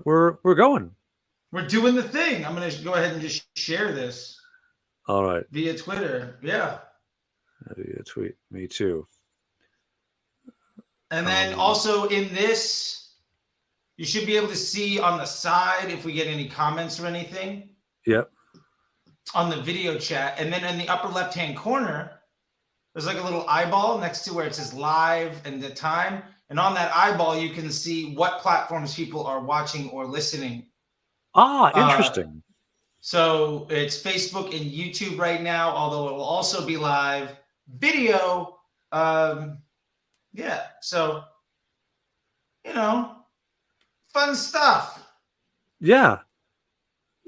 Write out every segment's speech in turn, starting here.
We're going. We're doing the thing. I'm gonna go ahead and just share this All right. via Twitter. Yeah. Maybe a tweet. Me too. And then Um, also in this, you should be able to see on the side if we get any comments or anything yep. on the video chat. And then in the upper left hand corner, there's like a little eyeball next to where it says live and the time. And on that eyeball, you can see what platforms people are watching or listening. Uh, Interesting. so it's Facebook and YouTube right now, although it will also be live video. Yeah. So, you know, fun stuff. Yeah.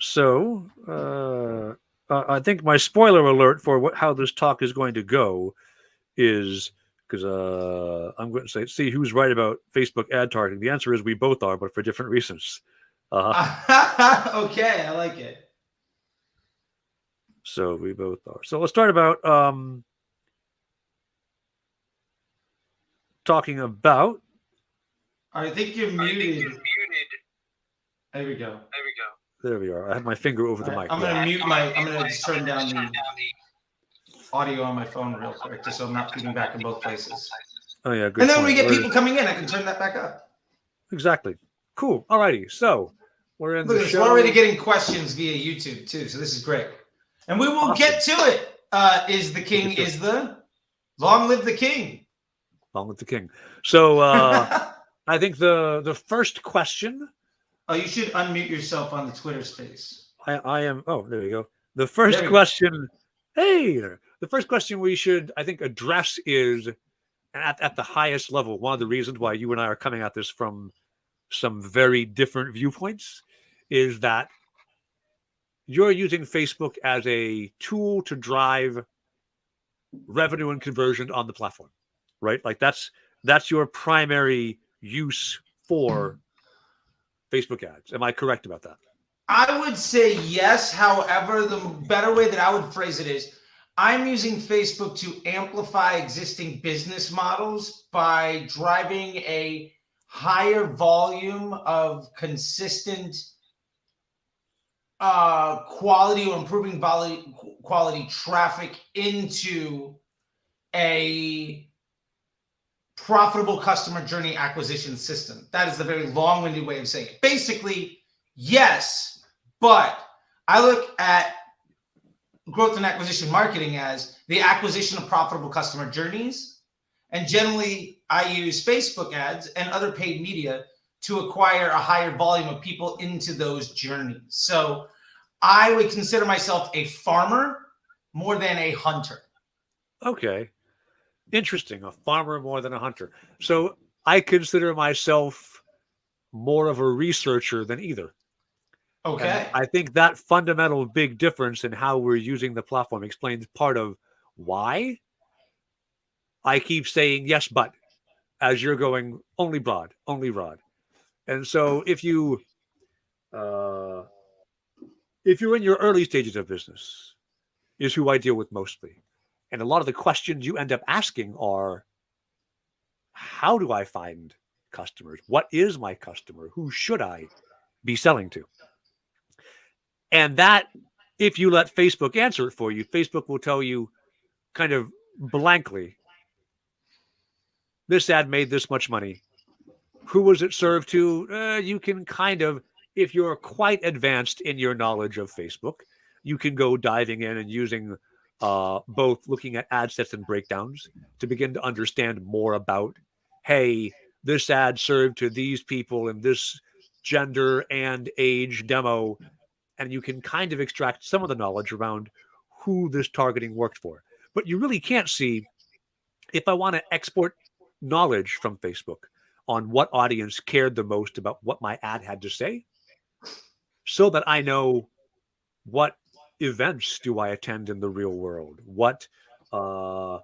So, I think my spoiler alert for how this talk is going to go is because I'm going to say, see who's right about Facebook ad targeting. The answer is we both are, but for different reasons. Uh, Okay, I like it. so we both are. So let's start about talking about. I think you're muted. There we go. There we are. I have my finger over All the right, mic. I'm Yeah. gonna mute my. I'm gonna just turn down the audio on my phone real quick, just so I'm not feeding back in both places. Oh yeah. And Good then when we point. get people coming in, I can turn that back up. Exactly. Cool. Alrighty. So we're in Look the at this. We're already show. getting questions via YouTube too, so this is great. And we will Awesome. get to it. Is the We'll king? get to it. Is the long live the king? Long with the king. So I think the first question Oh, you should unmute yourself on the Twitter space. I am. Oh, there you go. The There first we go. question. Hey there. The first question we should I think address is at the highest level. One of the reasons why you and I are coming at this from some very different viewpoints is that you're using Facebook as a tool to drive revenue and conversion on the platform, right? Like that's your primary use for Facebook ads. Am I correct about that? I would say yes. However, the better way that I would phrase it is I'm using Facebook to amplify existing business models by driving a higher volume of consistent quality or improving quality traffic into a profitable customer journey acquisition system. That is the very long-winded way of saying it. Basically, yes, but I look at growth and acquisition marketing as the acquisition of profitable customer journeys. And generally, I use Facebook ads and other paid media to acquire a higher volume of people into those journeys. So I would consider myself a farmer more than a hunter. Okay. Interesting. A farmer more than a hunter. So I consider myself more of a researcher than either. And Okay. I think that fundamental big difference in how we're using the platform explains part of why I keep saying yes, but as you're going only broad, only broad. And so uh, if you're in your early stages of business, is who I deal with mostly. And a lot of the questions you end up asking are, how do I find customers? What is my customer? Who should I be selling to? And that, if you let Facebook answer it for you, Facebook will tell you kind of blankly, this ad made this much money. Who was it served to? You can kind of, if you're quite advanced in your knowledge of Facebook, you can go diving in and using both looking at ad sets and breakdowns to begin to understand more about, hey, this ad served to these people in this gender and age demo. And you can kind of extract some of the knowledge around who this targeting worked for. But you really can't see if I want to export knowledge from Facebook on what audience cared the most about what my ad had to say so that I know what events do I attend in the real world? What on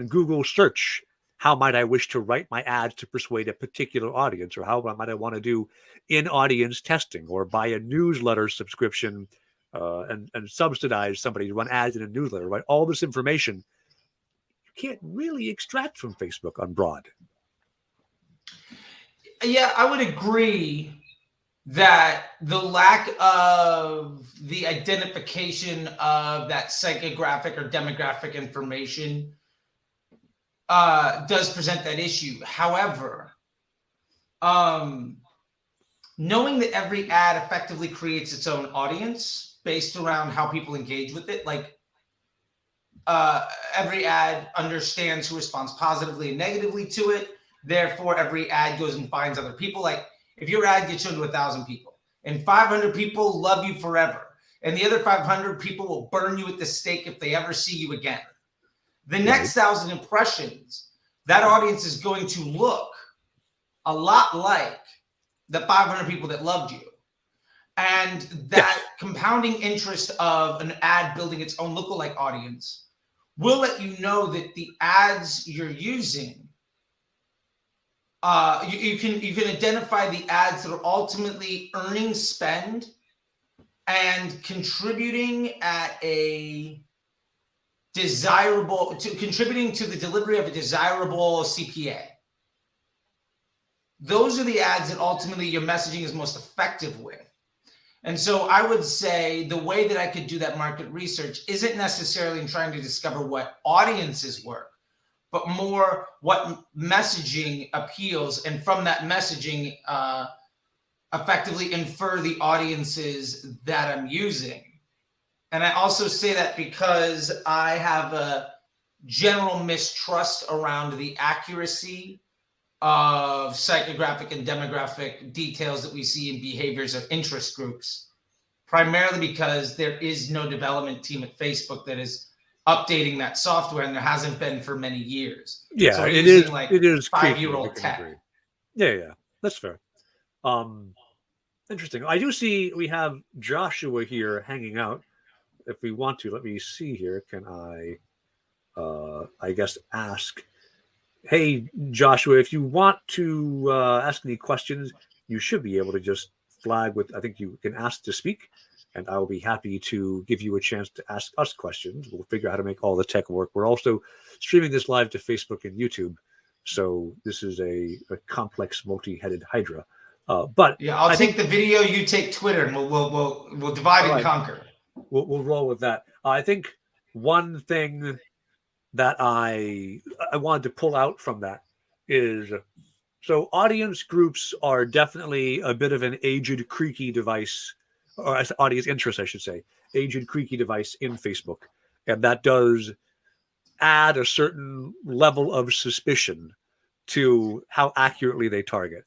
Google search, how might I wish to write my ads to persuade a particular audience? Or how might I want to do in audience testing or buy a newsletter subscription and subsidize somebody to run ads in a newsletter, right? All this information you can't really extract from Facebook on broad. Yeah, I would agree. that the lack of the identification of that psychographic or demographic information does present that issue. However, knowing that every ad effectively creates its own audience based around how people engage with it, like every ad understands who responds positively and negatively to it. Therefore, every ad goes and finds other people. Like if your ad gets shown to 1,000 people and 500 people love you forever, and the other 500 people will burn you at the stake if they ever see you again. The next 1,000 impressions, that audience is going to look a lot like the 500 people that loved you. And that compounding interest of an ad building its own lookalike audience will let you know that the ads you're using, you can identify the ads that are ultimately earning spend and contributing at a contributing to the delivery of a desirable CPA. Those are the ads that ultimately your messaging is most effective with. And so I would say the way that I could do that market research isn't necessarily in trying to discover what audiences work, but more what messaging appeals, and from that messaging, effectively infer the audiences that I'm using. And I also say that because I have a general mistrust around the accuracy of psychographic and demographic details that we see in behaviors of interest groups, primarily because there is no development team at Facebook that is updating that software, and there hasn't been for many years. Yeah, so it is like it is 5-year-old tech. agree. Yeah, that's fair. Interesting. I do see we have Joshua here hanging out. If we want to, let me see here. Can I guess ask, hey, Joshua, if you want to ask any questions, you should be able to just flag with, I think you can ask to speak, and I will be happy to give you a chance to ask us questions. We'll figure out how to make all the tech work. We're also streaming this live to Facebook and YouTube, so this is a complex, multi-headed hydra. But yeah, I think the video, you take Twitter, and we'll divide and conquer. We'll roll with that. I think one thing that I wanted to pull out from that is, so audience groups are definitely a bit of an aged, creaky device, or audience interest, I should say, aged, creaky device in Facebook. And that does add a certain level of suspicion to how accurately they target.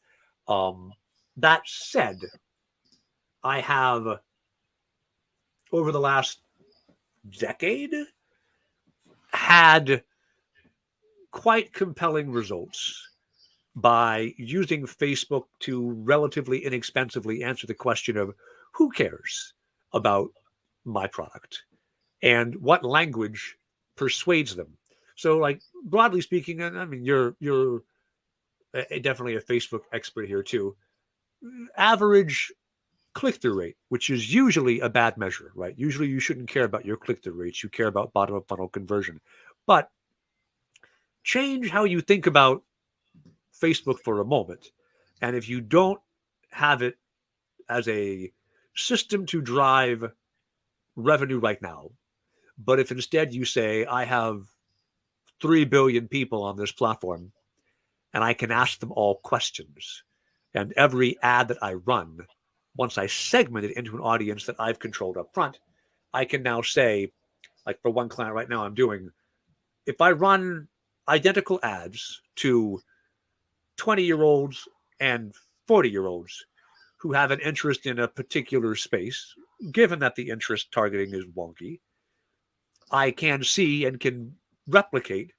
That said, I have, over the last decade, had quite compelling results by using Facebook to relatively inexpensively answer the question of who cares about my product and what language persuades them. So, like, broadly speaking, and I mean, you're definitely a Facebook expert here too. Average click-through rate, which is usually a bad measure, right? Usually you shouldn't care about your click-through rates. You care about bottom-of-funnel conversion. But change how you think about Facebook for a moment. And if you don't have it as a system to drive revenue right now, but if instead you say, I have 3 billion people on this platform, and I can ask them all questions, and every ad that I run, once I segment it into an audience that I've controlled up front, I can now say, like for one client right now I'm doing, if I run identical ads to 20-year-olds and 40-year-olds who have an interest in a particular space, given that the interest targeting is wonky, I can see and can replicate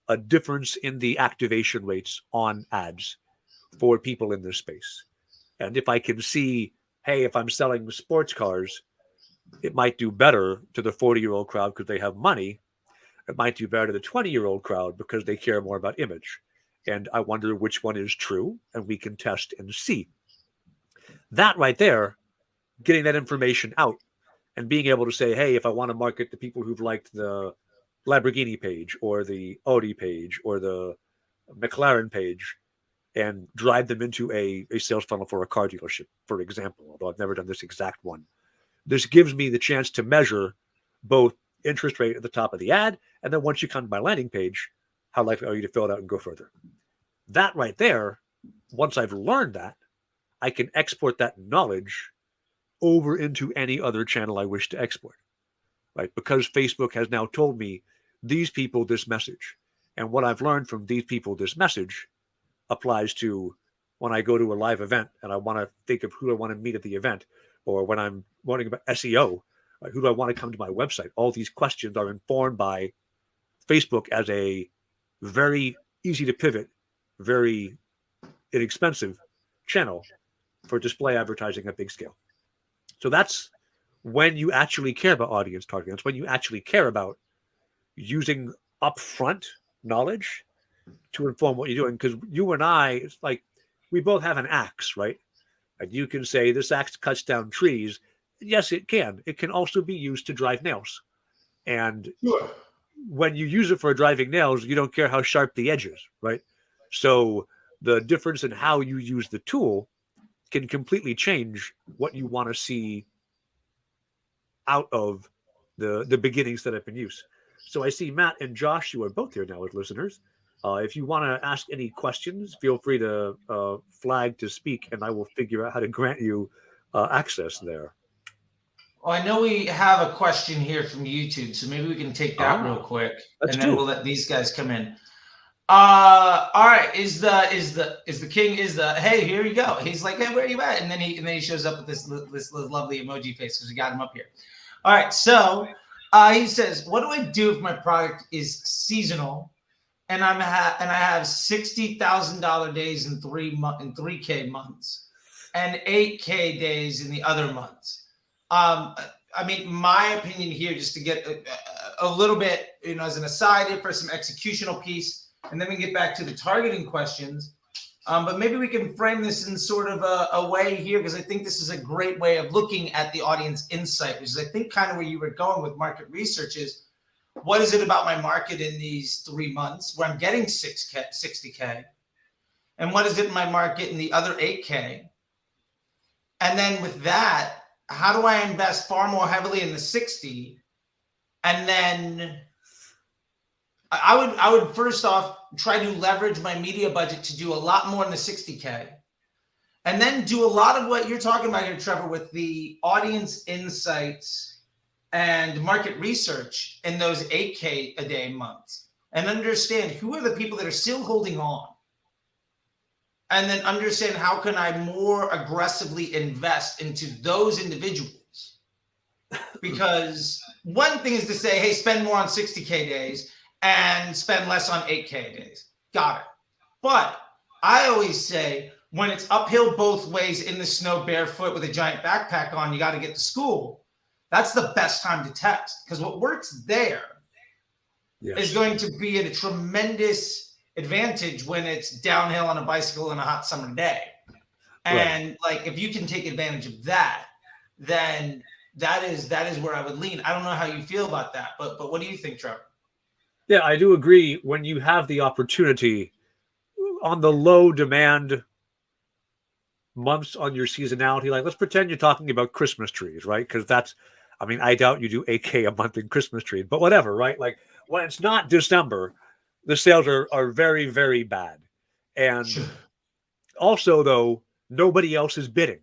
a difference in the activation rates on ads for people in this space. And if I can see, hey, if I'm selling sports cars, it might do better to the 40-year-old crowd because they have money. It might do better to the 20-year-old crowd because they care more about image. And I wonder which one is true, and we can test and see. That right there, getting that information out and being able to say, hey, if I want to market to people who've liked the Lamborghini page or the Audi page or the McLaren page, and drive them into a sales funnel for a car dealership, for example, although I've never done this exact one. This gives me the chance to measure both interest rate at the top of the ad, and then once you come to my landing page, how likely are you to fill it out and go further? That right there, once I've learned that, I can export that knowledge over into any other channel I wish to export, right? Because Facebook has now told me these people this message. And what I've learned from these people this message applies to when I go to a live event and I want to think of who I want to meet at the event, or when I'm wondering about SEO, right? Who do I want to come to my website? All these questions are informed by Facebook as a very easy to pivot, very inexpensive channel for display advertising at big scale. So that's when you actually care about audience targeting. That's when you actually care about using upfront knowledge to inform what you're doing. Because you and I, it's like we both have an axe, right? And you can say this axe cuts down trees. Yes, it can. It can also be used to drive nails. And Sure. when you use it for driving nails, you don't care how sharp the edge is, right? So the difference in how you use the tool can completely change what you want to see out of the beginnings that have been used. So I see Matt and Josh, you are both here now as listeners. If you want to ask any questions, feel free to flag to speak, and I will figure out how to grant you access there. Well, I know we have a question here from YouTube, so maybe we can take that real quick, and then we'll let these guys come in. All right, is the king hey, here you go. He's like, hey, where are you at? And then he shows up with this lovely emoji face because we got him up here. All right, so he says, what do I do if my product is seasonal and I have $60,000 days in 3K months and 8K days in the other months? I mean, my opinion here, just to get a little bit, as an aside here for some executional piece, and then we get back to the targeting questions. But maybe we can frame this in sort of a way here, because I think this is a great way of looking at the audience insight, which is, I think, kind of where you were going with market research is, what is it about my market in these 3 months where I'm getting 60K? And what is it in my market in the other 8K? And then with that, how do I invest far more heavily in the 60? And then I would first off try to leverage my media budget to do a lot more in the 60K. And then do a lot of what you're talking about here, Trevor, with the audience insights and market research in those 8K a day months. And understand who are the people that are still holding on. And then understand how can I more aggressively invest into those individuals. Because one thing is to say, hey, spend more on 60K days and spend less on 8K days. Got it. But I always say, when it's uphill both ways in the snow barefoot with a giant backpack on, you got to get to school. That's the best time to test, because what works there is going to be at a tremendous advantage when it's downhill on a bicycle on a hot summer day. And like, if you can take advantage of that, then that is where I would lean. I don't know how you feel about that, but what do you think, Trevor? Yeah, I do agree. When you have the opportunity on the low demand months on your seasonality, like let's pretend you're talking about Christmas trees, right? Because that's, I mean, I doubt you do 8K a month in Christmas trees, but whatever, right? Like when it's not December, the sales are very, very bad. And also, though, nobody else is bidding,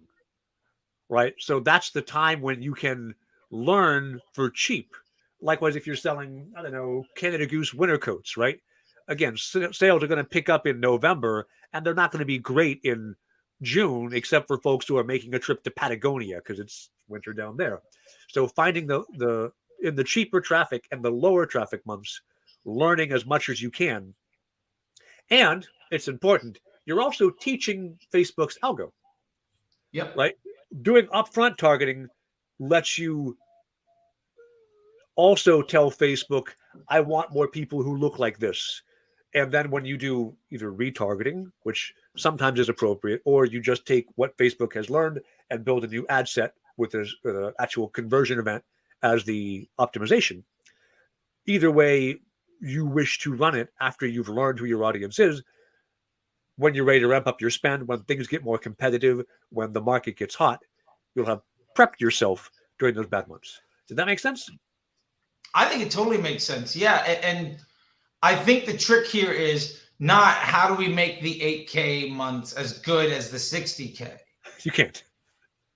right? So that's the time when you can learn for cheap. Likewise, if you're selling, I don't know, Canada Goose winter coats, right? Again, sales are going to pick up in November, and they're not going to be great in June, except for folks who are making a trip to Patagonia because it's winter down there. So finding the in the cheaper traffic and the lower traffic months, learning as much as you can. And it's important, you're also teaching Facebook's algo. Yep. Right? Doing upfront targeting lets you also tell Facebook, I want more people who look like this. And then when you do either retargeting, which sometimes is appropriate, or you just take what Facebook has learned and build a new ad set with an actual conversion event as the optimization. Either way you wish to run it after you've learned who your audience is, when you're ready to ramp up your spend, when things get more competitive, when the market gets hot, you'll have prepped yourself during those bad months. Did that make sense? I think it totally makes sense. Yeah. And I think the trick here is not how do we make the 8K months as good as the 60K? You can't.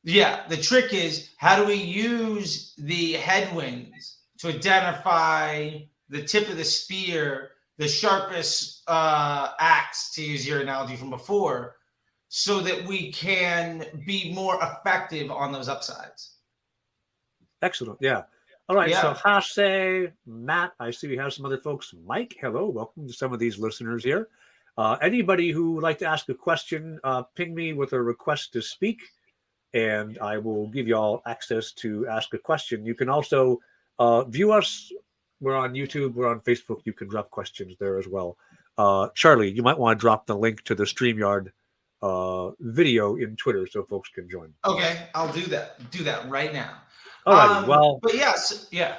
Yeah. The trick is how do we use the headwinds to identify the tip of the spear, the sharpest axe, to use your analogy from before, so that we can be more effective on those upsides. Excellent. Yeah. All right. So Yeah. Hase, Matt, I see we have some other folks. Mike, hello. Welcome to some of these listeners here. Anybody who would like to ask a question, ping me with a request to speak, and I will give you all access to ask a question. You can also view us. We're on YouTube. We're on Facebook. You can drop questions there as well. Charlie, you might want to drop the link to the StreamYard video in Twitter so folks can join. Okay, I'll do that. Do that right now. All right. Well, but yes, yeah.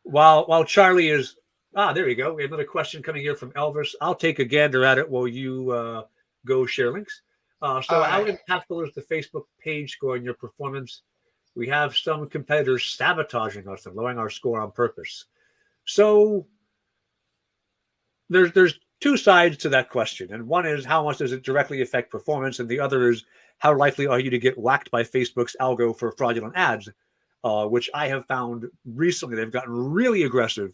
While Charlie is there you go. We have another question coming here from Elvis. I'll take a gander at it while you go share links. So how impactful is the Facebook page score in your performance? We have some competitors sabotaging us and lowering our score on purpose. So there's two sides to that question. And one is how much does it directly affect performance? And the other is how likely are you to get whacked by Facebook's algo for fraudulent ads, which I have found recently they've gotten really aggressive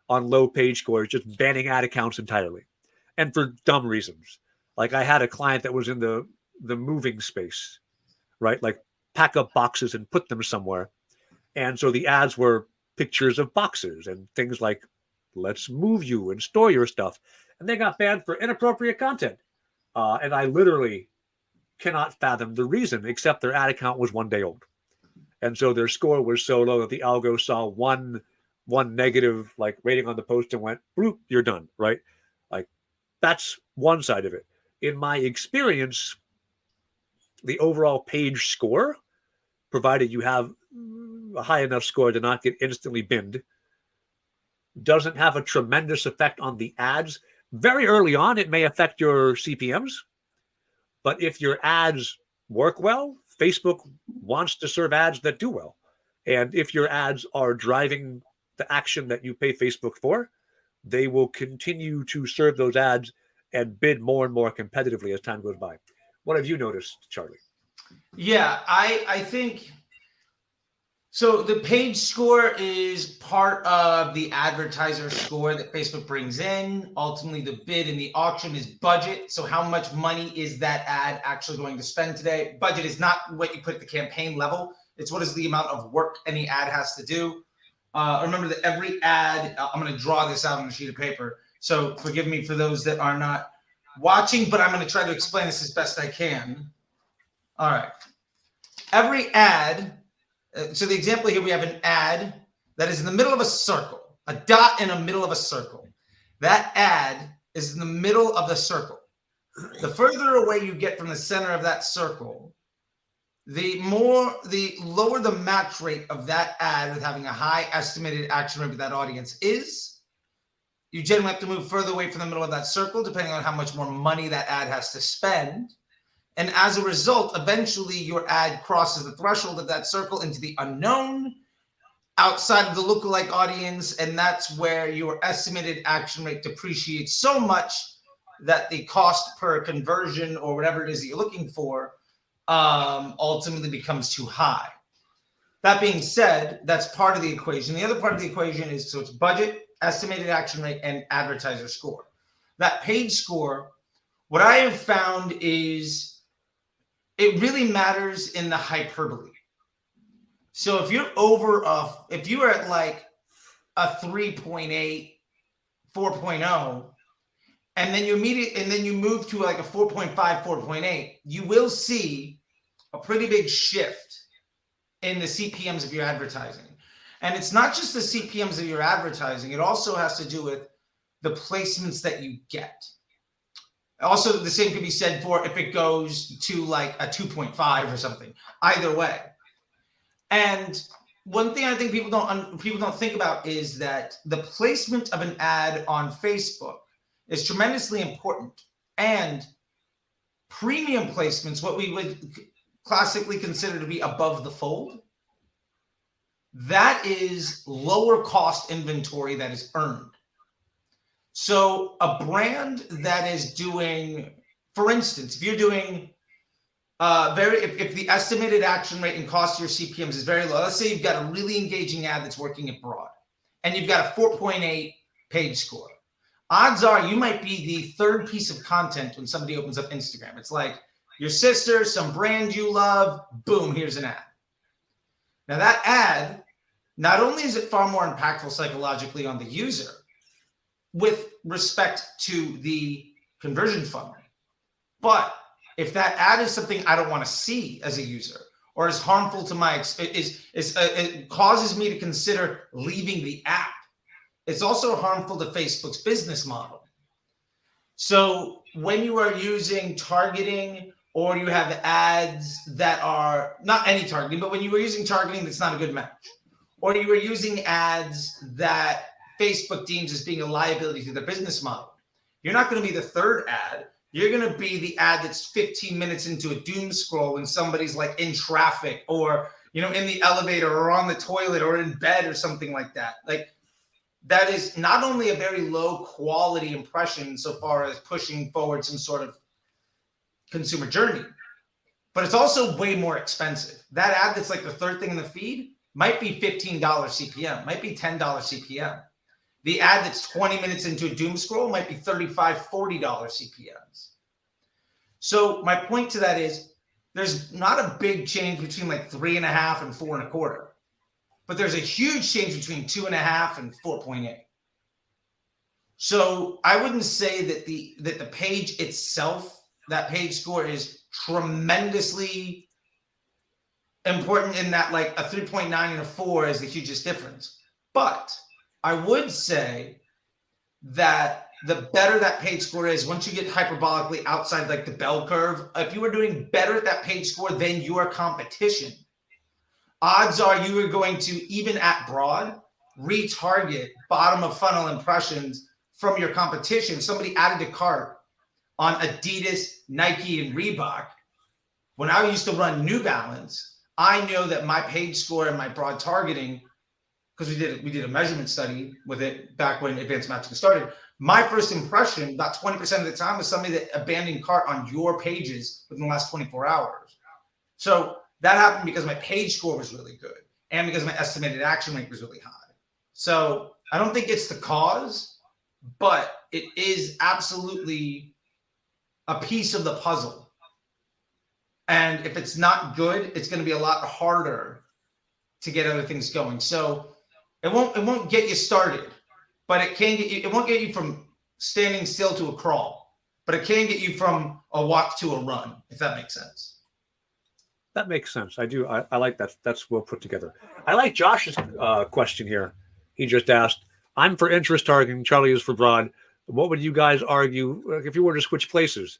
on low page scores, just banning ad accounts entirely. And for dumb reasons. Like I had a client that was in the moving space, right? Like pack up boxes and put them somewhere. And so the ads were pictures of boxes and things like, let's move you and store your stuff. And they got banned for inappropriate content. And I literally cannot fathom the reason, except their ad account was 1 day old. And so their score was so low that the algo saw one negative like rating on the post and went, bloop, you're done, right? Like that's one side of it. In my experience, the overall page score, provided you have a high enough score to not get instantly binned, doesn't have a tremendous effect on the ads. Very early on, it may affect your CPMs, but if your ads work well, Facebook wants to serve ads that do well. And if your ads are driving the action that you pay Facebook for, they will continue to serve those ads and bid more and more competitively as time goes by. What have you noticed, Charlie? Yeah, I think so. The page score is part of the advertiser score that Facebook brings in. Ultimately, the bid in the auction is budget. So how much money is that ad actually going to spend today? Budget is not what you put at the campaign level. It's what is the amount of work any ad has to do. Remember that every ad, I'm going to draw this out on a sheet of paper. So forgive me for those that are not watching, but I'm going to try to explain this as best I can. All right. Every ad, so the example here, we have an ad that is in the middle of a circle, a dot in the middle of a circle. That ad is in the middle of the circle. The further away you get from the center of that circle, the lower the match rate of that ad with having a high estimated action rate with that audience is. You generally have to move further away from the middle of that circle, depending on how much more money that ad has to spend. And as a result, eventually your ad crosses the threshold of that circle into the unknown outside of the lookalike audience. And that's where your estimated action rate depreciates so much that the cost per conversion or whatever it is that you're looking for ultimately becomes too high. That being said, that's part of the equation. The other part of the equation is, so it's budget, estimated action rate, and advertiser score. That page score, what I have found is it really matters in the hyperbole. So if you're if you are at like a 3.8, 4.0, and then you move to like a 4.5, 4.8, you will see a pretty big shift in the CPMs of your advertising. And it's not just the CPMs of your advertising. It also has to do with the placements that you get. Also, the same could be said for if it goes to like a 2.5 or something. Either way. And one thing I think people don't think about is that the placement of an ad on Facebook is tremendously important. And premium placements, what we would classically consider to be above the fold, that is lower cost inventory that is earned. So a brand that is doing, for instance, if you're doing if the estimated action rate and cost of your CPMs is very low, let's say you've got a really engaging ad that's working abroad and you've got a 4.8 page score. Odds are you might be the third piece of content when somebody opens up Instagram. It's like your sister, some brand you love, boom, here's an ad. Now that ad, not only is it far more impactful psychologically on the user with respect to the conversion funnel, but if that ad is something I don't want to see as a user, or is harmful to my, it causes me to consider leaving the app, it's also harmful to Facebook's business model. So when you are using targeting, or you have ads that are not any targeting, but when you are using targeting that's not a good match, or you are using ads that Facebook deems as being a liability to their business model, you're not going to be the third ad. You're going to be the ad that's 15 minutes into a doom scroll when somebody's like in traffic, or, you know, in the elevator, or on the toilet, or in bed, or something like that. Like, that is not only a very low quality impression so far as pushing forward some sort of consumer journey, but it's also way more expensive. That ad that's like the third thing in the feed might be $15 CPM, might be $10 CPM. The ad that's 20 minutes into a doom scroll might be $35, $40 CPMs. So my point to that is there's not a big change between like 3.5 and 4.25, but there's a huge change between 2.5 and 4.8. So I wouldn't say that the page itself, that page score, is tremendously important in that like a 3.9 and a 4 is the hugest difference. But I would say that the better that page score is, once you get hyperbolically outside like the bell curve, if you are doing better at that page score than your competition, odds are you are going to, even at broad, retarget bottom of funnel impressions from your competition. Somebody added a cart on Adidas, Nike, and Reebok. When I used to run New Balance, I know that my page score and my broad targeting, because we did a measurement study with it back when advanced matching started. My first impression, about 20% of the time, was somebody that abandoned cart on your pages within the last 24 hours. So that happened because my page score was really good and because my estimated action rate was really high. So I don't think it's the cause, but it is absolutely a piece of the puzzle. And if it's not good, it's going to be a lot harder to get other things going. So it won't get you started, but it can get you. It won't get you from standing still to a crawl, but it can get you from a walk to a run, if that makes sense. That makes sense. I do. I like that. That's well put together. I like Josh's question here. He just asked, I'm for interest targeting, Charlie is for broad. What would you guys argue if you were to switch places?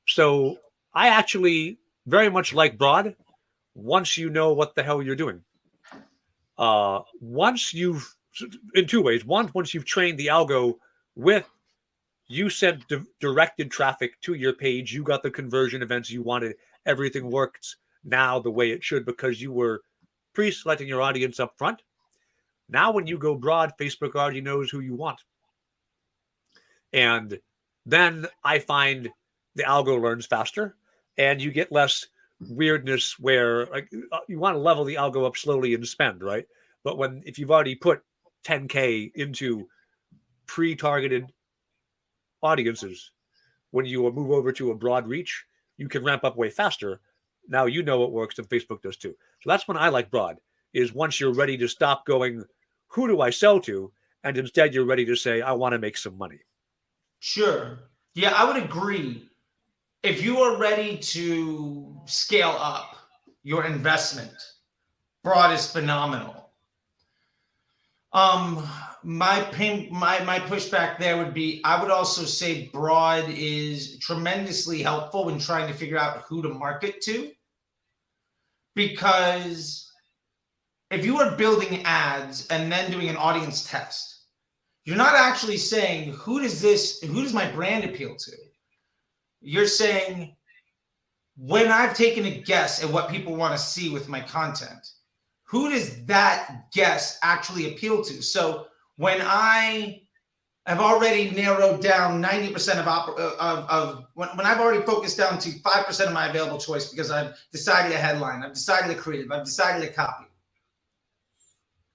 So I actually very much like broad once you know what the hell you're doing. Once you've, in two ways. One, once you've trained the algo with, you sent directed traffic to your page, you got the conversion events you wanted, everything works now the way it should because you were pre-selecting your audience up front. Now when you go broad, Facebook already knows who you want. And then I find the algo learns faster and you get less weirdness where like you want to level the algo up slowly and spend, right? But if you've already put 10K into pre-targeted audiences, when you move over to a broad reach, you can ramp up way faster. Now you know it works and Facebook does too. So that's when I like broad, is once you're ready to stop going, who do I sell to? And instead you're ready to say, I want to make some money. Sure. Yeah, I would agree. If you are ready to scale up your investment, broad is phenomenal. My pushback there would be, I would also say broad is tremendously helpful when trying to figure out who to market to. Because if you are building ads and then doing an audience test, you're not actually saying, who does my brand appeal to? You're saying when I've taken a guess at what people want to see with my content, who does that guess actually appeal to? So when I have already narrowed down 90% of when I've already focused down to 5% of my available choice because I've decided a headline, I've decided a creative, I've decided a copy.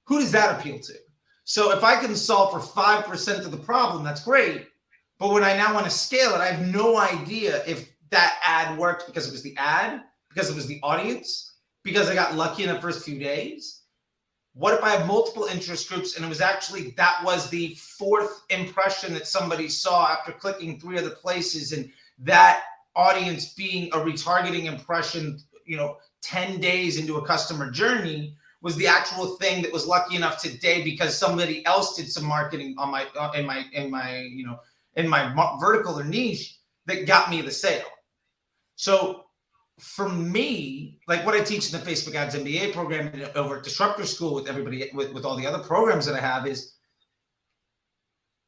Who does that appeal to? So if I can solve for 5% of the problem, that's great. But when I now want to scale it, I have no idea if that ad worked because it was the ad, because it was the audience, because I got lucky in the first few days. What if I have multiple interest groups and it was actually that was the fourth impression that somebody saw after clicking 3 other places, and that audience being a retargeting impression, 10 days into a customer journey was the actual thing that was lucky enough today because somebody else did some marketing on my in my vertical or niche that got me the sale. So for me, like what I teach in the Facebook Ads MBA program and over at Disruptor School with everybody, with all the other programs that I have, is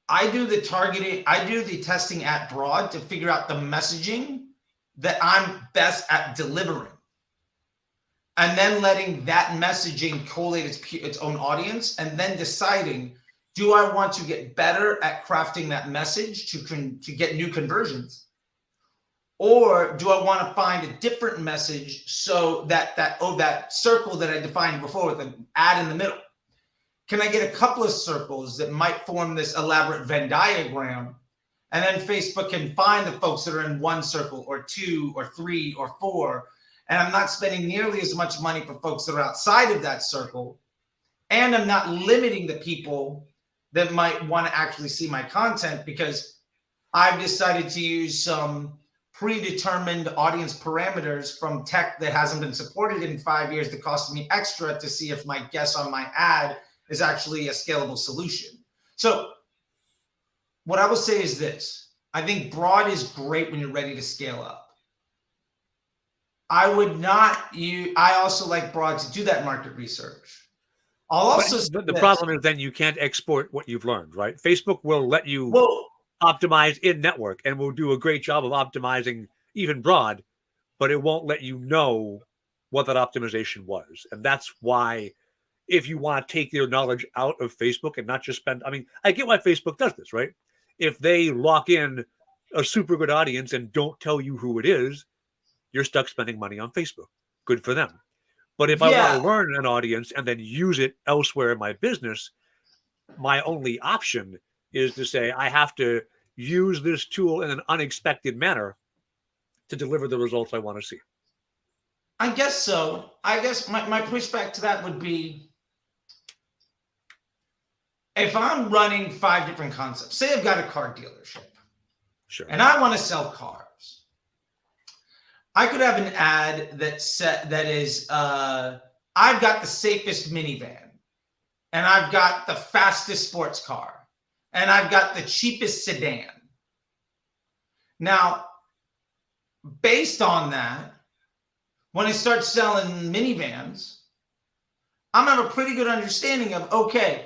I do the targeting, I do the testing at broad to figure out the messaging that I'm best at delivering. And then letting that messaging collate its own audience, and then deciding, do I want to get better at crafting that message to get new conversions? Or do I want to find a different message so that circle that I defined before with an ad in the middle? Can I get a couple of circles that might form this elaborate Venn diagram? And then Facebook can find the folks that are in 1 circle or 2 or 3 or 4. And I'm not spending nearly as much money for folks that are outside of that circle. And I'm not limiting the people that might want to actually see my content because I've decided to use some predetermined audience parameters from tech that hasn't been supported in 5 years that cost me extra to see if my guess on my ad is actually a scalable solution. So what I will say is this. I think broad is great when you're ready to scale up. I also like broad to do that market research. I'll also But the problem is then you can't export what you've learned, right? Facebook will let you optimize in network and will do a great job of optimizing even broad, but it won't let you know what that optimization was. And that's why if you want to take your knowledge out of Facebook and not just spend, I mean, I get why Facebook does this, right? If they lock in a super good audience and don't tell you who it is, you're stuck spending money on Facebook. Good for them. But if I want to learn an audience and then use it elsewhere in my business, my only option is to say I have to use this tool in an unexpected manner to deliver the results I want to see. I guess so. I guess my pushback to that would be, if I'm running 5 different concepts, say I've got a car dealership, sure, and I want to sell cars, I could have an ad that is, I've got the safest minivan, and I've got the fastest sports car, and I've got the cheapest sedan. Now, based on that, when I start selling minivans, I'm gonna have a pretty good understanding of, okay,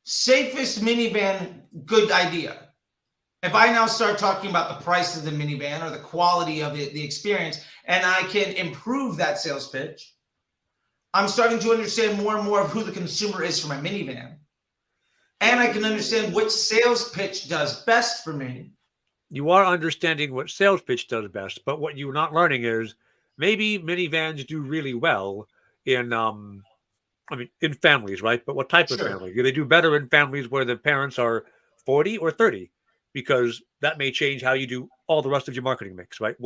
safest minivan, good idea. If I now start talking about the price of the minivan or the quality of it, the experience, and I can improve that sales pitch, I'm starting to understand more and more of who the consumer is for my minivan. And I can understand which sales pitch does best for me. You are understanding what sales pitch does best, but what you're not learning is maybe minivans do really well in in families, right? But what type of family? Do they do better in families where the parents are 40 or 30? Because that may change how you do all the rest of your marketing mix, right?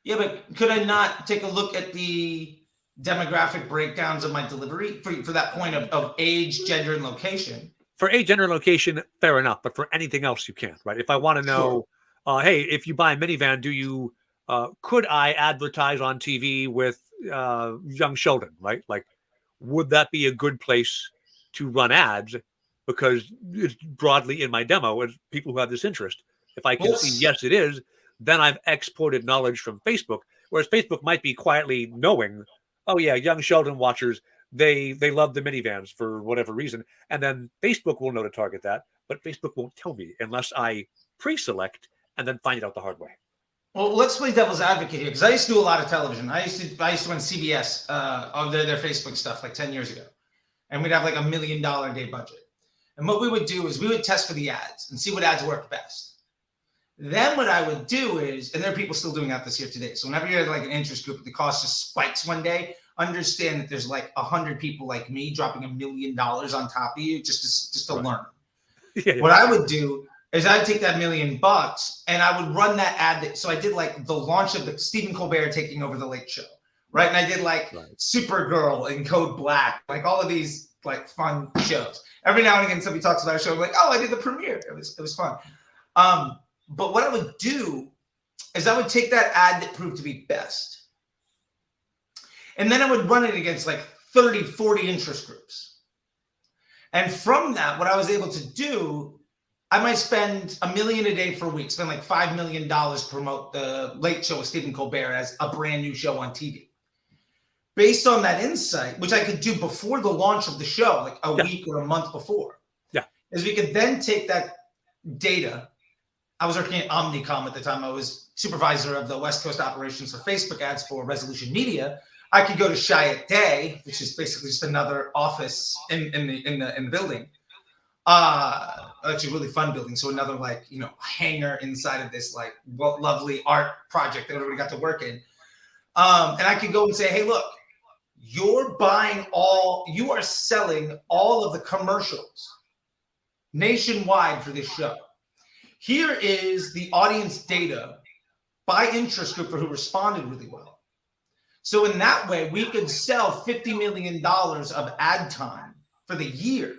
Yeah, but could I not take a look at the demographic breakdowns of my delivery for that point of age, gender, and location? For age, gender, and location, fair enough. But for anything else, you can't, right? If I want to know, hey, if you buy a minivan, could I advertise on TV with young Sheldon, right? Like, would that be a good place to run ads? Because it's broadly in my demo as people who have this interest. If I can see, yes, it is, then I've exported knowledge from Facebook. Whereas Facebook might be quietly knowing, oh yeah, young Sheldon watchers, they love the minivans for whatever reason. And then Facebook will know to target that, but Facebook won't tell me unless I pre-select and then find it out the hard way. Well, let's play devil's advocate here, because I used to do a lot of television. I used to run CBS of their Facebook stuff like 10 years ago, and we'd have like $1 million a day budget. And what we would do is we would test for the ads and see what ads work best. Then what I would do is, and there are people still doing that this year today. So whenever you're like an interest group, the cost just spikes one day. Understand that there's like 100 people like me dropping $1 million on top of you just to learn. Yeah. What I would do is I'd take that $1 million and I would run that ad. So I did like the launch of the Stephen Colbert taking over the Late Show, right? And I did like Supergirl and Code Black, like all of these like fun shows. Every now and again, somebody talks about a show, I'm like, oh, I did the premiere. It was fun. But what I would do is I would take that ad that proved to be best, and then I would run it against like 30, 40 interest groups. And from that, what I was able to do, I might spend $1 million a day for a week, spend like $5 million to promote the Late Show with Stephen Colbert as a brand new show on TV. Based on that insight, which I could do before the launch of the show, like a week or a month before, is we could then take that data. I was working at Omnicom at the time. I was supervisor of the West Coast operations for Facebook ads for Resolution Media. I could go to Chiat Day, which is basically just another office in the building. Actually, really fun building. So another like hangar inside of this like lovely art project that everybody got to work in. And I could go and say, hey, look, you are selling all of the commercials nationwide for this show. Here is the audience data by interest group for who responded really well. So in that way, we could sell $50 million of ad time for the year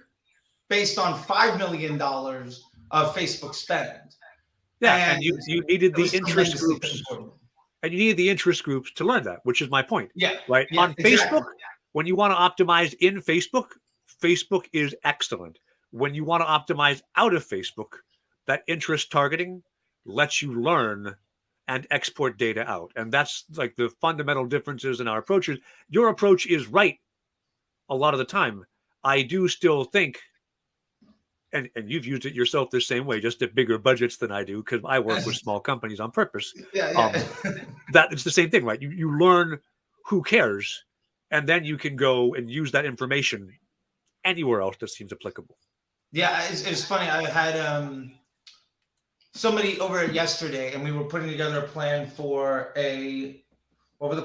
based on $5 million of Facebook spend. Yeah, and you needed the interest groups. And you needed the interest groups to learn that, which is my point. Yeah. Right. Yeah, on Facebook, when you want to optimize in Facebook, Facebook is excellent. When you want to optimize out of Facebook, that interest targeting lets you learn and export data out. And that's like the fundamental differences in our approaches. Your approach is right a lot of the time. I do still think, and you've used it yourself the same way, just at bigger budgets than I do, because I work with small companies on purpose. That it's the same thing, right? You learn who cares, and then you can go and use that information anywhere else that seems applicable. Yeah, it's funny. I had somebody over yesterday, and we were putting together a plan for the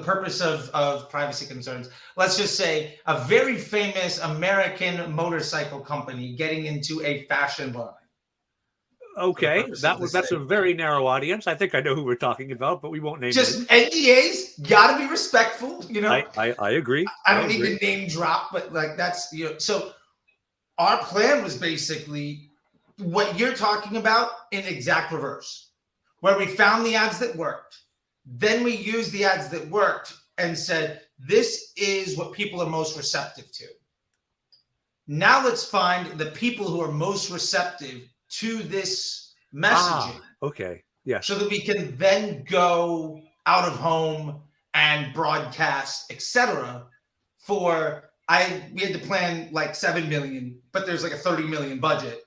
purpose of privacy concerns. Let's just say a very famous American motorcycle company getting into a fashion line. Okay, that's a very narrow audience. I think I know who we're talking about, but we won't name just names. NDAs. Got to be respectful. I agree. I don't need to name drop, but like that's So our plan was basically what you're talking about in exact reverse, where we found the ads that worked. Then we used the ads that worked and said, this is what people are most receptive to. Now let's find the people who are most receptive to this messaging. Okay. Yeah. So that we can then go out of home and broadcast, etc. We had to plan like 7 million, but there's like a 30 million budget.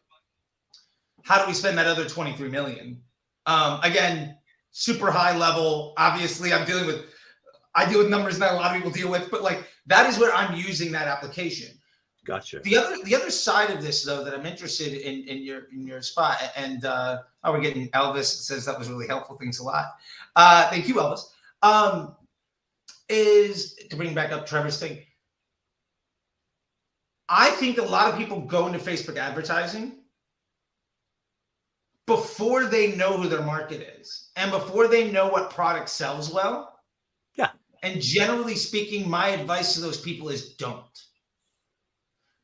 How do we spend that other 23 million? Again, super high level. Obviously, I deal with numbers that a lot of people deal with, but like that is where I'm using that application. Gotcha. The other side of this, though, that I'm interested in your spot, and we're getting Elvis says that was really helpful. Thanks a lot. Thank you, Elvis. Is to bring back up Trevor's thing. I think a lot of people go into Facebook advertising before they know who their market is and before they know what product sells well. Yeah. And generally speaking, my advice to those people is don't.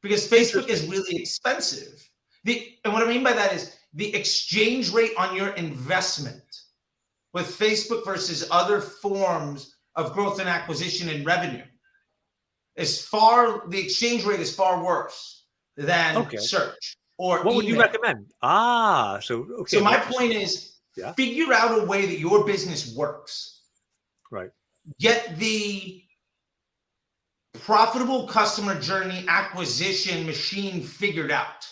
Because Facebook is really expensive. And what I mean by that is the exchange rate on your investment with Facebook versus other forms of growth and acquisition and revenue the exchange rate is far worse than search or what would you recommend? So my point is figure out a way that your business works. Right. Get the profitable customer journey acquisition machine figured out.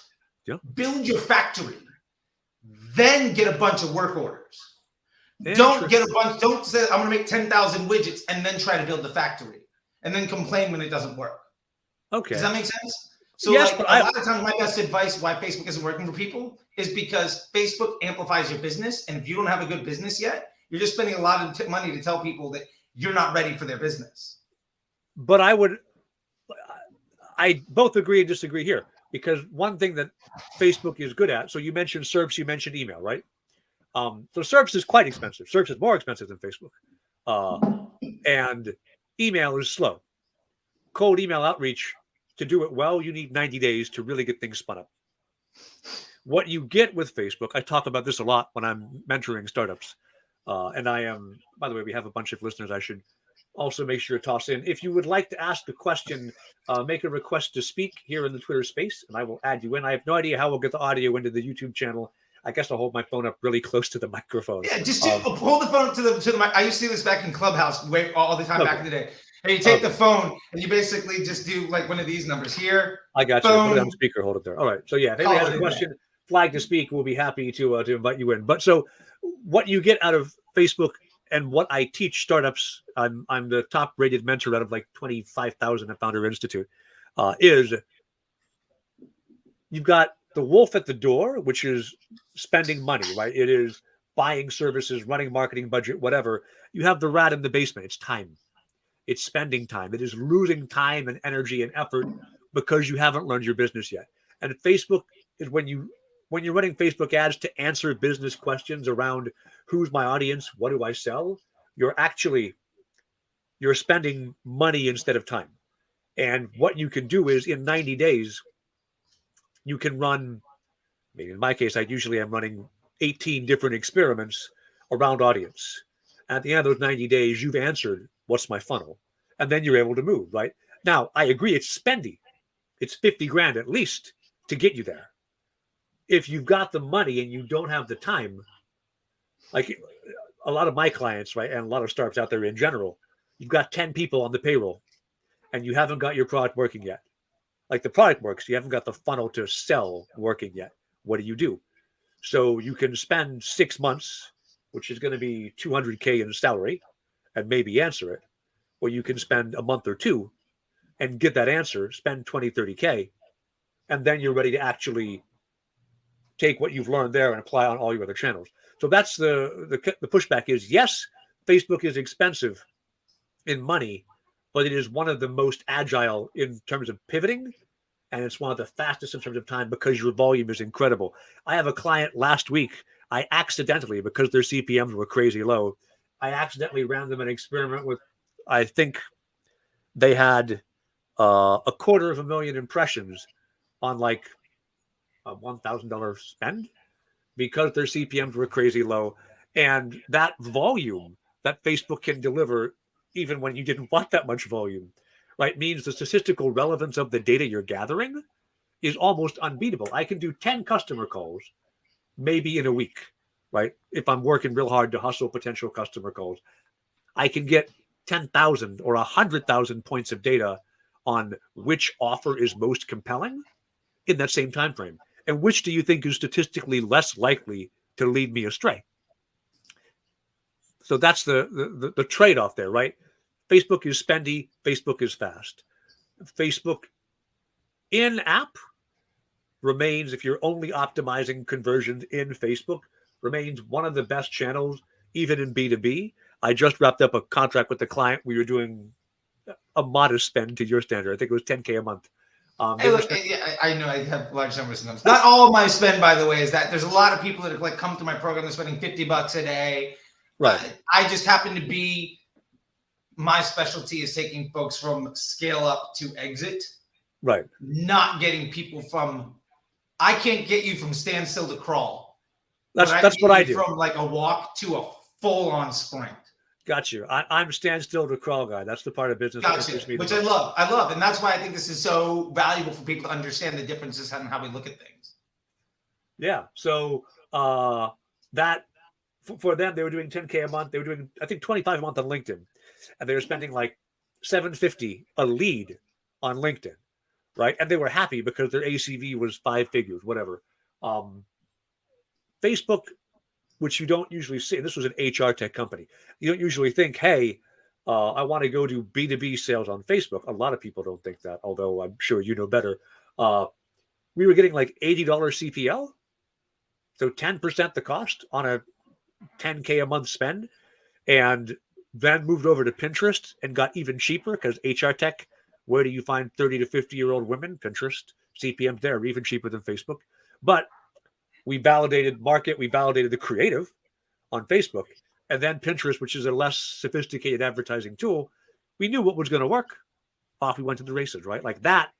Yeah. Build your factory. Then get a bunch of work orders. Don't get a bunch. Don't say I'm going to make 10,000 widgets and then try to build the factory and then complain when it doesn't work. Okay. Does that make sense? So yes, like but a lot of times, my best advice why Facebook isn't working for people is because Facebook amplifies your business, and if you don't have a good business yet, you're just spending a lot of money to tell people that you're not ready for their business. But I both agree and disagree here, because one thing that Facebook is good at. So you mentioned SERPs, you mentioned email, right? So SERPs is quite expensive. SERPs is more expensive than Facebook, and email is slow. Cold email outreach, to do it well, you need 90 days to really get things spun up. What you get with Facebook, I talk about this a lot when I'm mentoring startups. And I am, by the way, we have a bunch of listeners I should also make sure to toss in. If you would like to ask a question, make a request to speak here in the Twitter space, and I will add you in. I have no idea how we'll get the audio into the YouTube channel. I guess I'll hold my phone up really close to the microphone. Yeah, just hold the phone to the mic. I used to do this back in Clubhouse all the time back in the day. Hey, you take the phone and you basically just do like one of these numbers here. I got phone. you. Put it on speaker. Hold it there. All right. So yeah, if anybody has a question, flag to speak. We'll be happy to invite you in. But so, what you get out of Facebook and what I teach startups, I'm the top rated mentor out of like 25,000 at Founder Institute, is you've got the wolf at the door, which is spending money, right? It is buying services, running marketing budget, whatever. You have the rat in the basement. It's time. It's spending time. It is losing time and energy and effort because you haven't learned your business yet. And Facebook is when you're running Facebook ads to answer business questions around who's my audience, what do I sell? You're spending money instead of time. And what you can do is in 90 days, you can run, I mean, in my case, I'm running 18 different experiments around audience. At the end of those 90 days, you've answered, what's my funnel? And then you're able to move, right? Now, I agree, it's spendy. It's 50 grand at least to get you there. If you've got the money and you don't have the time, like a lot of my clients, right, and a lot of startups out there in general, you've got 10 people on the payroll and you haven't got your product working yet. Like the product works, you haven't got the funnel to sell working yet. What do? So you can spend 6 months, which is going to be 200K in salary, and maybe answer it. Or you can spend a month or two and get that answer, spend 20, 30K, and then you're ready to actually take what you've learned there and apply on all your other channels. So that's the pushback is, yes, Facebook is expensive in money, but it is one of the most agile in terms of pivoting, and it's one of the fastest in terms of time because your volume is incredible. I have a client last week, I accidentally, because their CPMs were crazy low, I accidentally ran them an experiment with, I think they had a $250,000 impressions on like a $1,000 spend because their CPMs were crazy low. And that volume that Facebook can deliver, even when you didn't want that much volume, right, means the statistical relevance of the data you're gathering is almost unbeatable. I can do 10 customer calls maybe in a week, right? If I'm working real hard to hustle potential customer calls, I can get 10,000 or 100,000 points of data on which offer is most compelling in that same time frame, and which do you think is statistically less likely to lead me astray. So that's the trade-off there, right? Facebook is spendy, Facebook is fast. Facebook in-app remains, if you're only optimizing conversions in Facebook, remains one of the best channels, even in B2B. I just wrapped up a contract with the client. We were doing a modest spend to your standard. I think it was 10K a month. Hey, look, I know I have large numbers of numbers. Not all of my spend, by the way, is that there's a lot of people that have like come to my program. They're spending $50 a day. Right. I just happen to be, my specialty is taking folks from scale up to exit. Right. Not getting people from, I can't get you from standstill to crawl. That's what I do. From like a walk to a full-on sprint. Got you. I'm standstill to crawl guy. That's the part of business that interests me. Which I love. And that's why I think this is so valuable for people to understand the differences in how we look at things. Yeah. So that for them, they were doing 10K a month. They were doing, I think, 25 a month on LinkedIn. And they were spending like $750 a lead on LinkedIn. Right. And they were happy because their ACV was 5 figures, whatever. Facebook which you don't usually see. This was an HR tech company. You don't usually think, hey, I want to go do B2B sales on Facebook. A lot of people don't think that, although I'm sure you know better. Uh, we were getting like $80 CPL, so 10% the cost on a 10K a month spend, and then moved over to Pinterest and got even cheaper because HR tech, where do you find 30 to 50-year-old women? Pinterest. CPMs there are even cheaper than Facebook. But we validated market, we validated the creative on Facebook, and then Pinterest, which is a less sophisticated advertising tool, we knew what was going to work. Off we went to the races, right? Like that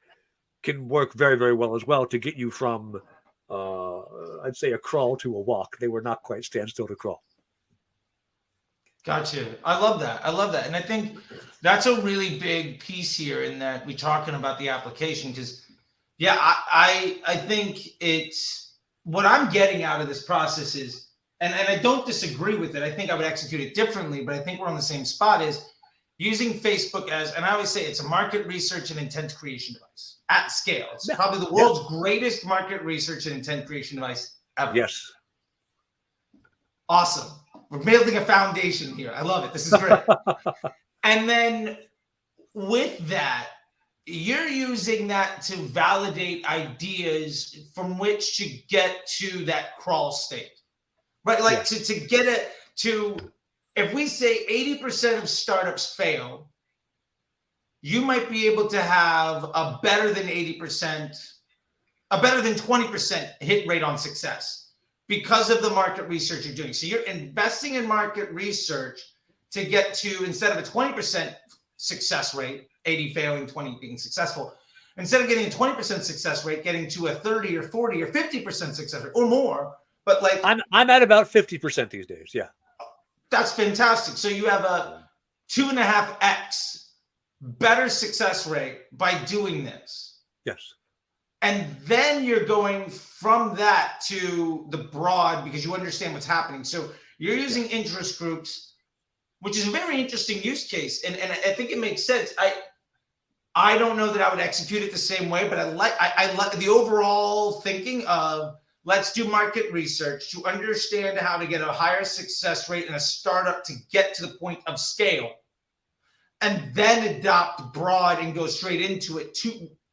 can work very, very well as well to get you from, I'd say, a crawl to a walk. They were not quite standstill to crawl. Gotcha. I love that. I love that. And I think that's a really big piece here in that we're talking about the application because, yeah, I think it's what I'm getting out of this process is, and I don't disagree with it. I think I would execute it differently, but I think we're on the same spot is using Facebook as, and I always say it's a market research and intent creation device at scale. It's probably the world's greatest market research and intent creation device ever. Yes. Awesome. We're building a foundation here. I love it. This is great. And then with that, you're using that to validate ideas from which to get to that crawl state, right? Like to get it to, if we say 80% of startups fail, you might be able to have a better than 80%, a better than 20% hit rate on success because of the market research you're doing. So you're investing in market research to get to, instead of a 20% success rate, 80 failing, 20 being successful, instead of getting a 20% success rate, getting to a 30 or 40 or 50% success rate or more. But like I'm at about 50% these days. Yeah. That's fantastic. So you have a 2.5x better success rate by doing this. Yes. And then you're going from that to the broad because you understand what's happening. So you're using interest groups, which is a very interesting use case. And I think it makes sense. I don't know that I would execute it the same way, but I like the overall thinking of let's do market research to understand how to get a higher success rate in a startup to get to the point of scale, and then adopt broad and go straight into it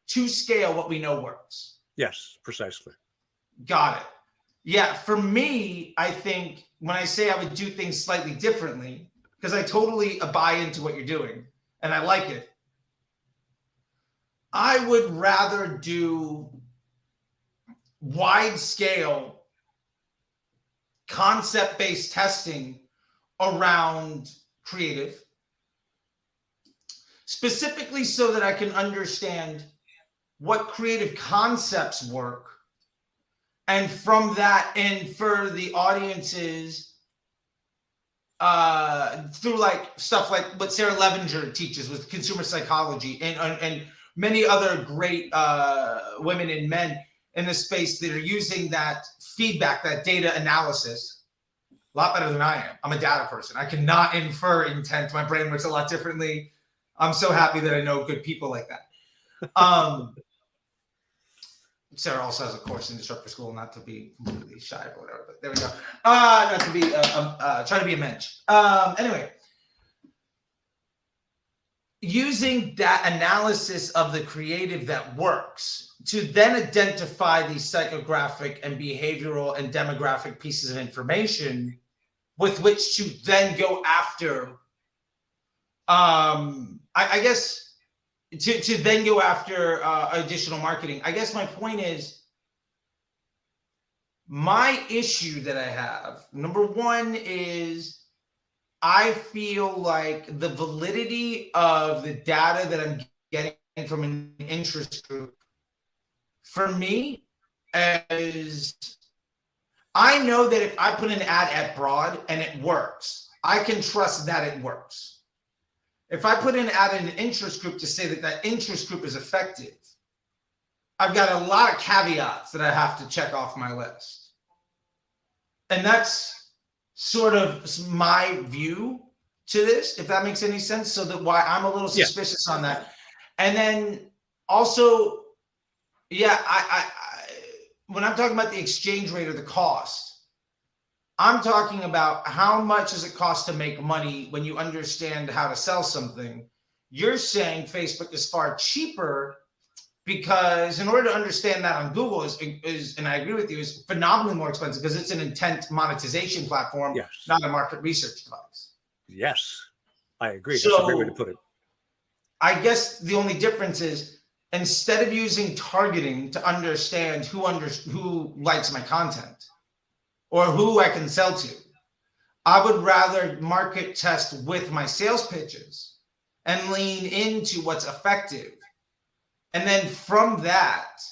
to scale what we know works. Yes, precisely. Got it. Yeah, for me, I think when I say I would do things slightly differently, because I totally buy into what you're doing and I like it, I would rather do wide scale concept-based testing around creative, specifically so that I can understand what creative concepts work, and from that infer the audiences through like stuff like what Sarah Levinger teaches with consumer psychology and many other great women and men in the space that are using that feedback, that data analysis a lot better than I am. I'm a data person. I cannot infer intent. My brain works a lot differently. I'm so happy that I know good people like that. Sarah also has a course in Disruptor School, not to be completely shy or whatever, but there we go. Not to be, trying to be a mensch. Anyway, using that analysis of the creative that works to then identify these psychographic and behavioral and demographic pieces of information with which to then go after, I guess, to then go after additional marketing. I guess my point is, my issue that I have, number one, is I feel like the validity of the data that I'm getting from an interest group, for me, is I know that if I put an ad at broad and it works, I can trust that it works. If I put an ad in an interest group to say that that interest group is effective, I've got a lot of caveats that I have to check off my list. And that's sort of my view to this, if that makes any sense. So that why I'm a little suspicious on that. And then also, yeah, I when I'm talking about the exchange rate or the cost, I'm talking about how much does it cost to make money when you understand how to sell something. You're saying Facebook is far cheaper because in order to understand that on Google is and I agree with you, is phenomenally more expensive because it's an intent monetization platform, Yes. not a market research device. Yes, I agree. That's a great way to put it. I guess the only difference is instead of using targeting to understand who likes my content or who I can sell to, I would rather market test with my sales pitches and lean into what's effective. And then from that,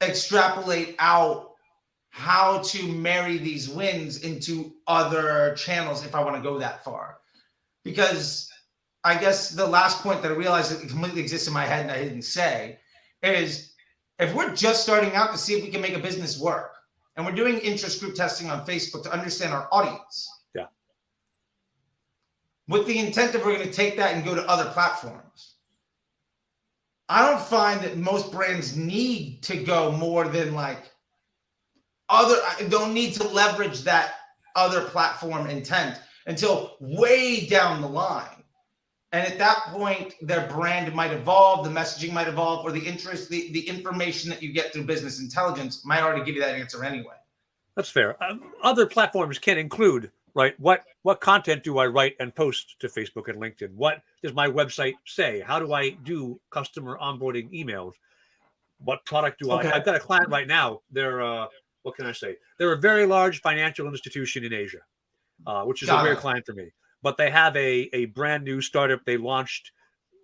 extrapolate out how to marry these wins into other channels if I want to go that far. Because I guess the last point that I realized that completely exists in my head and I didn't say is if we're just starting out to see if we can make a business work and we're doing interest group testing on Facebook to understand our audience. Yeah. With the intent that we're going to take that and go to other platforms. I don't find that most brands need to go more than like don't need to leverage that other platform intent until way down the line. And at that point, their brand might evolve, the messaging might evolve, or the interest, the information that you get through business intelligence might already give you that answer anyway. That's fair. Other platforms can include, right? What content do I write and post to Facebook and LinkedIn? What does my website say? How do I do customer onboarding emails? What product do I? I've got a client right now. They're what can I say? They're a very large financial institution in Asia, which is a rare client for me. But they have a brand new startup they launched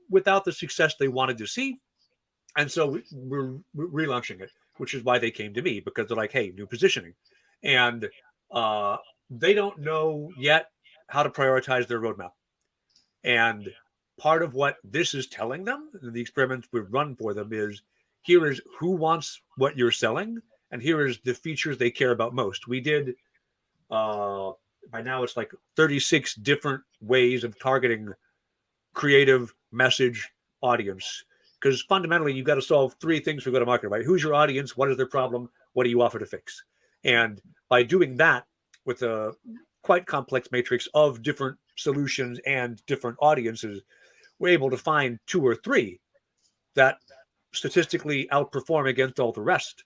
without the success they wanted to see. And so we're relaunching it, which is why they came to me, because they're like, hey, new positioning. And they don't know yet how to prioritize their roadmap. And part of what this is telling them, the experiments we've run for them, is here is who wants what you're selling, and here is the features they care about most. We did by now it's like 36 different ways of targeting creative message audience, because fundamentally you've got to solve three things for go-to-market, right? Who's your audience? What is their problem? What do you offer to fix? And by doing that with a quite complex matrix of different solutions and different audiences, we're able to find 2 or 3 that statistically outperform against all the rest.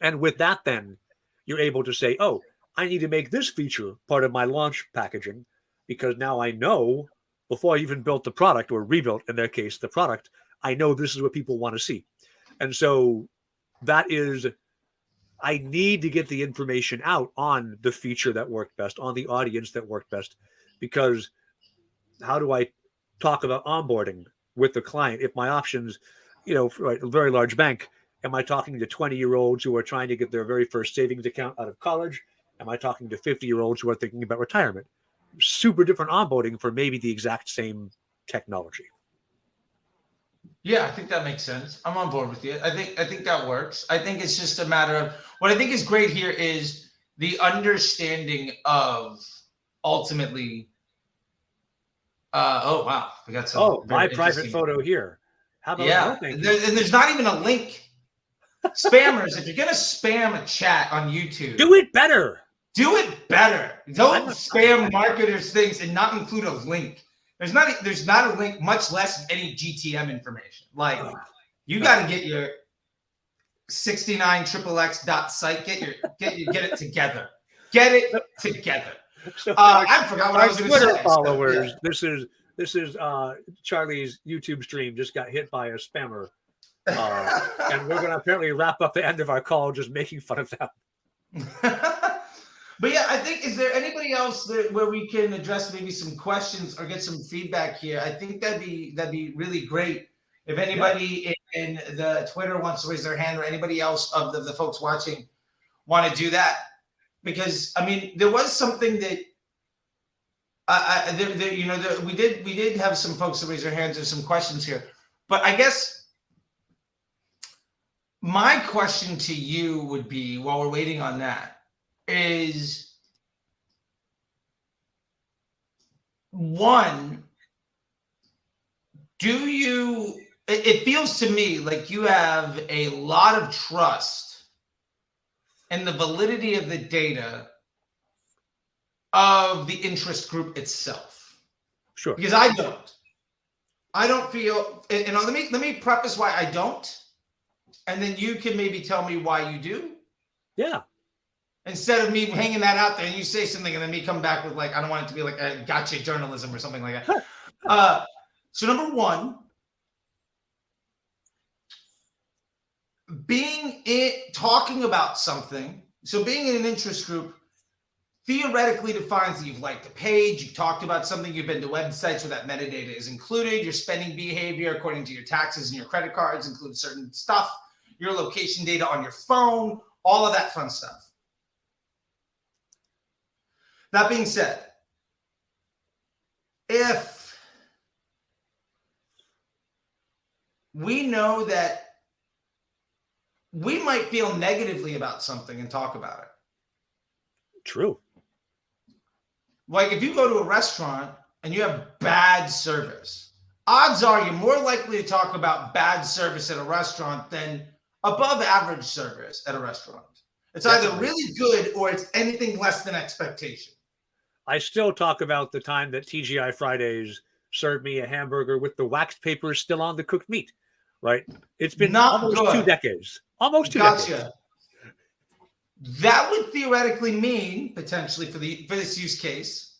And with that, then you're able to say, oh, I need to make this feature part of my launch packaging, because now I know before I even built the product, or rebuilt, in their case, the product, I know this is what people want to see. And so that is, I need to get the information out on the feature that worked best, on the audience that worked best, because how do I talk about onboarding with the client if my options, for a very large bank, am I talking to 20-year-olds who are trying to get their very first savings account out of college? Am I talking to 50-year-olds who are thinking about retirement? Super different onboarding for maybe the exact same technology. Yeah, I think that makes sense. I'm on board with you. I think that works. I think it's just a matter of what I think is great here is the understanding of ultimately. Oh wow, we got some. Oh, my private photo here. How about there's not even a link. Spammers, if you're gonna spam a chat on YouTube, do it better. Do it better. Don't spam marketers' things and not include a link. There's not a link, much less any GTM information. Like you got to get your 69xxx.site. Get it together. Get it together. So I forgot what I was going to say. Followers, yeah. This is Charlie's YouTube stream just got hit by a spammer, and we're going to apparently wrap up the end of our call just making fun of that. But yeah, I think, is there anybody else where we can address maybe some questions or get some feedback here? I think that'd be really great. If anybody in the Twitter wants to raise their hand, or anybody else of the folks watching want to do that, because I mean, there was something that we did have some folks that raise their hands. There's some questions here, but I guess my question to you would be, while we're waiting on that, is one, it feels to me like you have a lot of trust in the validity of the data of the interest group itself. Sure. Because I don't feel, and let me preface why I don't, and then you can maybe tell me why you do. Yeah. Instead of me hanging that out there and you say something and then me come back with like, I don't want it to be like a gotcha journalism or something like that. So number one, talking about something, so being in an interest group theoretically defines that you've liked a page, you've talked about something, you've been to websites where that metadata is included, your spending behavior according to your taxes and your credit cards includes certain stuff, your location data on your phone, all of that fun stuff. That being said, if we know that we might feel negatively about something and talk about it. True. Like if you go to a restaurant and you have bad service, odds are you're more likely to talk about bad service at a restaurant than above average service at a restaurant. It's either really good or it's anything less than expectation. I still talk about the time that TGI Fridays served me a hamburger with the wax paper still on the cooked meat, right? It's been Not almost good. 2 decades. Almost 2 Gotcha. decades. That would theoretically mean, potentially for this use case,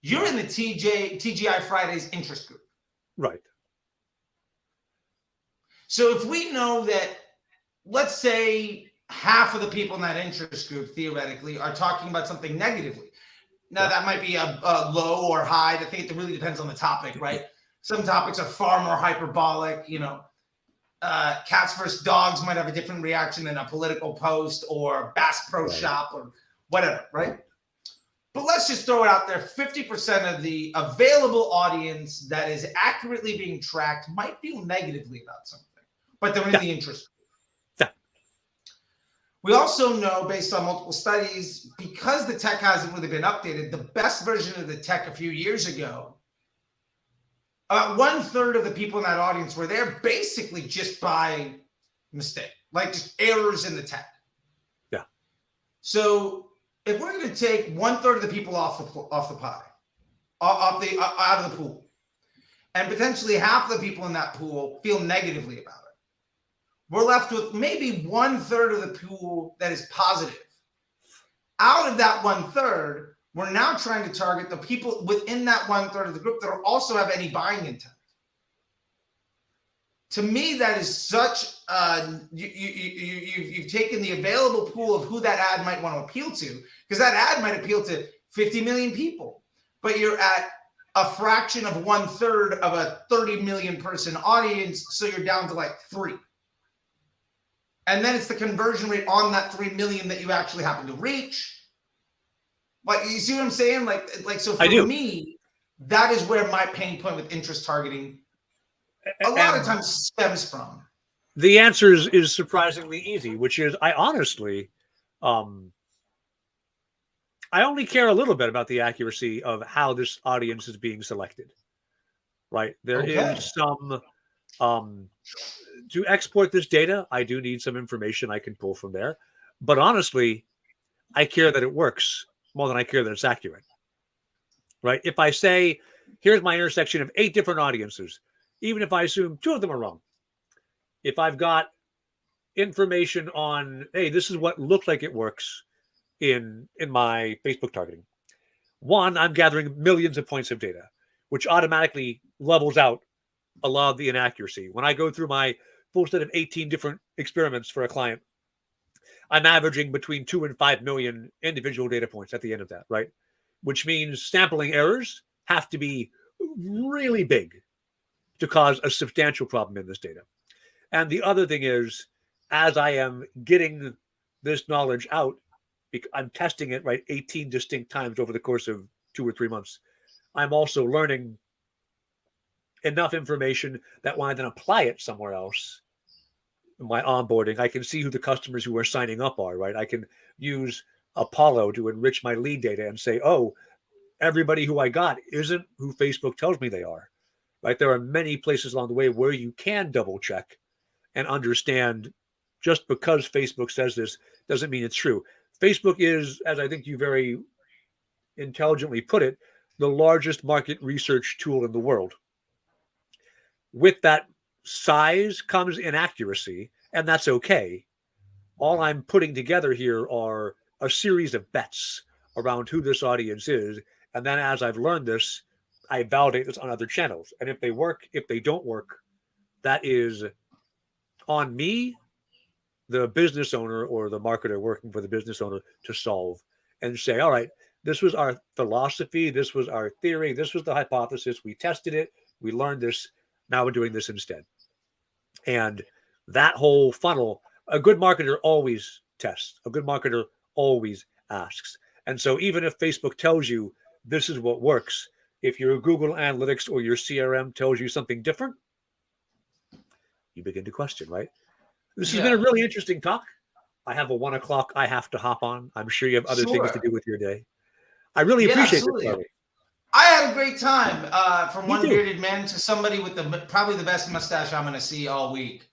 you're in the TGI Fridays interest group. Right. So if we know that, let's say half of the people in that interest group theoretically are talking about something negatively. Now, that might be a low or high. I think it really depends on the topic, right? Some topics are far more hyperbolic. You know, cats versus dogs might have a different reaction than a political post or Bass Pro Shop or whatever, right? But let's just throw it out there. 50% of the available audience that is accurately being tracked might feel negatively about something, but they're in the interest group. We also know, based on multiple studies, because the tech hasn't really been updated, the best version of the tech a few years ago, about 1/3 of the people in that audience were there basically just by mistake, like just errors in the tech. Yeah. So if we're going to take 1/3 of the people off the pie, out of the pool, and potentially half of the people in that pool feel negatively about it, we're left with maybe 1/3 of the pool that is positive. Out of that 1/3, we're now trying to target the people within that 1/3 of the group that also have any buying intent. To me, that is such you've taken the available pool of who that ad might want to appeal to, because that ad might appeal to 50 million people, but you're at a fraction of 1/3 of a 30 million person audience, so you're down to like 3. And then it's the conversion rate on that 3 million that you actually happen to reach. Like, you see what I'm saying? Like so for me, that is where my pain point with interest targeting a lot of times stems from. The answer is surprisingly easy, which is I honestly, I only care a little bit about the accuracy of how this audience is being selected, right? There is some, to export this data, I do need some information I can pull from there. But honestly, I care that it works more than I care that it's accurate, right? If I say, here's my intersection of 8 different audiences, even if I assume 2 of them are wrong, if I've got information on, hey, this is what looked like it works in my Facebook targeting. One, I'm gathering millions of points of data, which automatically levels out a lot of the inaccuracy. When I go through my full set of 18 different experiments for a client, I'm averaging between 2 and 5 million individual data points at the end of that, right? Which means sampling errors have to be really big to cause a substantial problem in this data. And the other thing is, as I am getting this knowledge out, I'm testing it, right, 18 distinct times over the course of 2 or 3 months. I'm also learning enough information that when I then apply it somewhere else, in my onboarding, I can see who the customers who are signing up are, right? I can use Apollo to enrich my lead data and say, oh, everybody who I got isn't who Facebook tells me they are, right? There are many places along the way where you can double check and understand just because Facebook says this doesn't mean it's true. Facebook is, as I think you very intelligently put it, the largest market research tool in the world. With that size comes inaccuracy, and that's okay. All I'm putting together here are a series of bets around who this audience is. And then as I've learned this, I validate this on other channels. And if they work, if they don't work, that is on me, the business owner or the marketer working for the business owner, to solve and say, all right, this was our philosophy, this was our theory, this was the hypothesis, we tested it, we learned this, now we're doing this instead. And that whole funnel, a good marketer always tests, a good marketer always asks. And so even if Facebook tells you this is what works, if your Google Analytics or your CRM tells you something different, you begin to question, right? This has been a really interesting talk. I have a 1 o'clock I have to hop on. I'm sure you have other things to do with your day. I really appreciate it, Charlie. I had a great time. From one bearded man to somebody with probably the best mustache I'm going to see all week,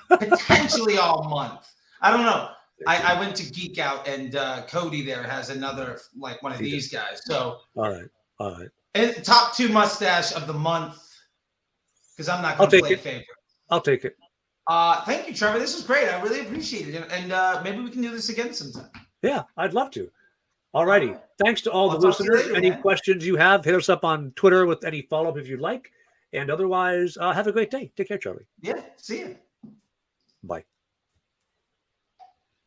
potentially all month. I don't know. I went to Geek Out, and Cody there has another, like one of these guys. So all right. And top 2 mustache of the month, because I'm not going to play favorite. I'll take it. Thank you, Trevor. This was great. I really appreciate it. And maybe we can do this again sometime. Yeah, I'd love to. All righty. Thanks to all the listeners. Any questions you have, hit us up on Twitter with any follow-up if you'd like. And otherwise, have a great day. Take care, Charlie. Yeah, see you. Bye.